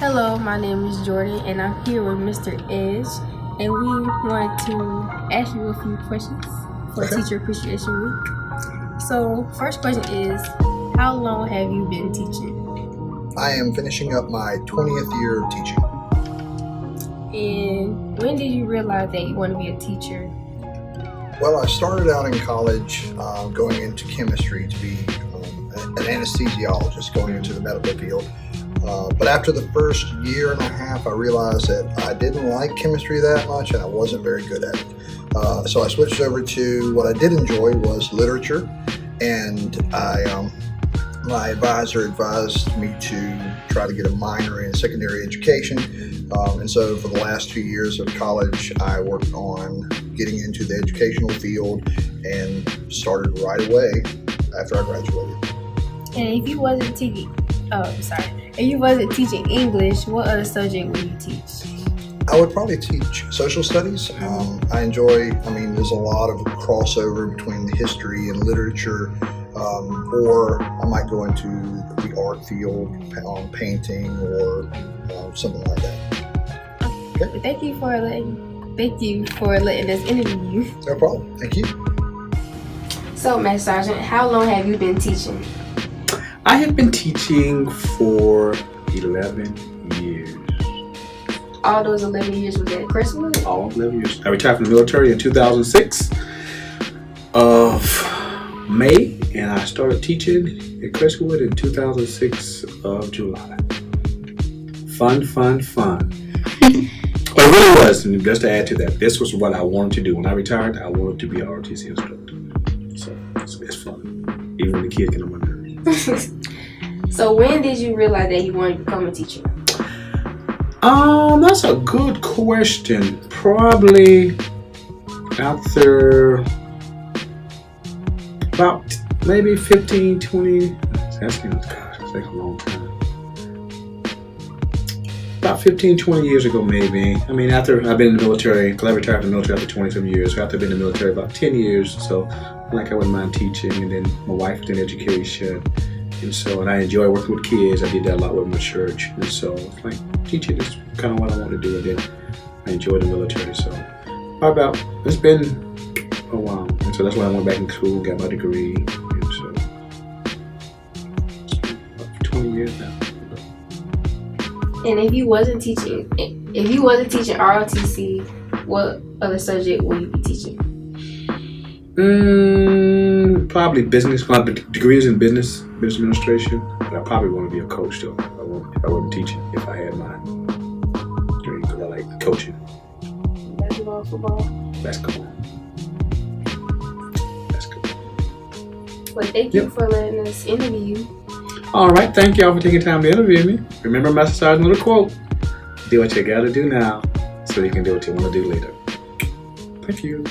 Hello, my name is Jordan, and I'm here with Mr. Edge, and we wanted to ask you a few questions for Teacher Appreciation Week. So, first question is, how long have you been teaching? I am finishing up my 20th year of teaching. And when did you realize that you want to be a teacher? Well, I started out in college going into chemistry to be an anesthesiologist, going into the medical field. But after the first year and a half, I realized that I didn't like chemistry that much and I wasn't very good at it. So I switched over to what I did enjoy was literature, and my advisor advised me to try to get a minor in secondary education. And so for the last 2 years of college, I worked on getting into the educational field and started right away after I graduated. And if you wasn't teaching English, what other subject would you teach? I would probably teach social studies. There's a lot of crossover between the history and literature, or I might go into the art field on painting or something like that. Okay. Thank you for letting us interview you. No problem. Thank you. So, Master Sergeant, how long have you been teaching? I have been teaching for 11 years. All those 11 years was at Crestwood? All 11 years. I retired from the military in 2006 of May, and I started teaching at Crestwood in 2006 of July. Fun. But it really was, and just to add to that, this was what I wanted to do. When I retired, I wanted to be an ROTC instructor. So it's fun, even when the kids get on my nerves. So when did you realize that you wanted to become a teacher? That's a good question. Probably after about maybe 15, 20. That's like a long time. About 15, 20 years ago, maybe. I mean, after I've been in the military, because I retired from the military after 20 some years. So after I've been in the military about 10 years, so I wouldn't mind teaching. And then my wife was in education. And I enjoy working with kids. I did that a lot with my church. And so teaching is kind of what I want to do. And then I enjoy the military. So it's been a while. And so that's why I went back in school, got my degree. And so about 20 years now. And if you wasn't teaching ROTC, what other subject would you be teaching? Probably business. My degree is in business administration, but I probably want to be a coach though. If I wasn't teaching, if I had my degree, because I like coaching. Basketball, football? Basketball. Well, thank you for letting us interview you. All right, thank y'all for taking time to interview me. Remember Master Sergeant's little quote: do what you gotta do now so you can do what you want to do later. Thank you.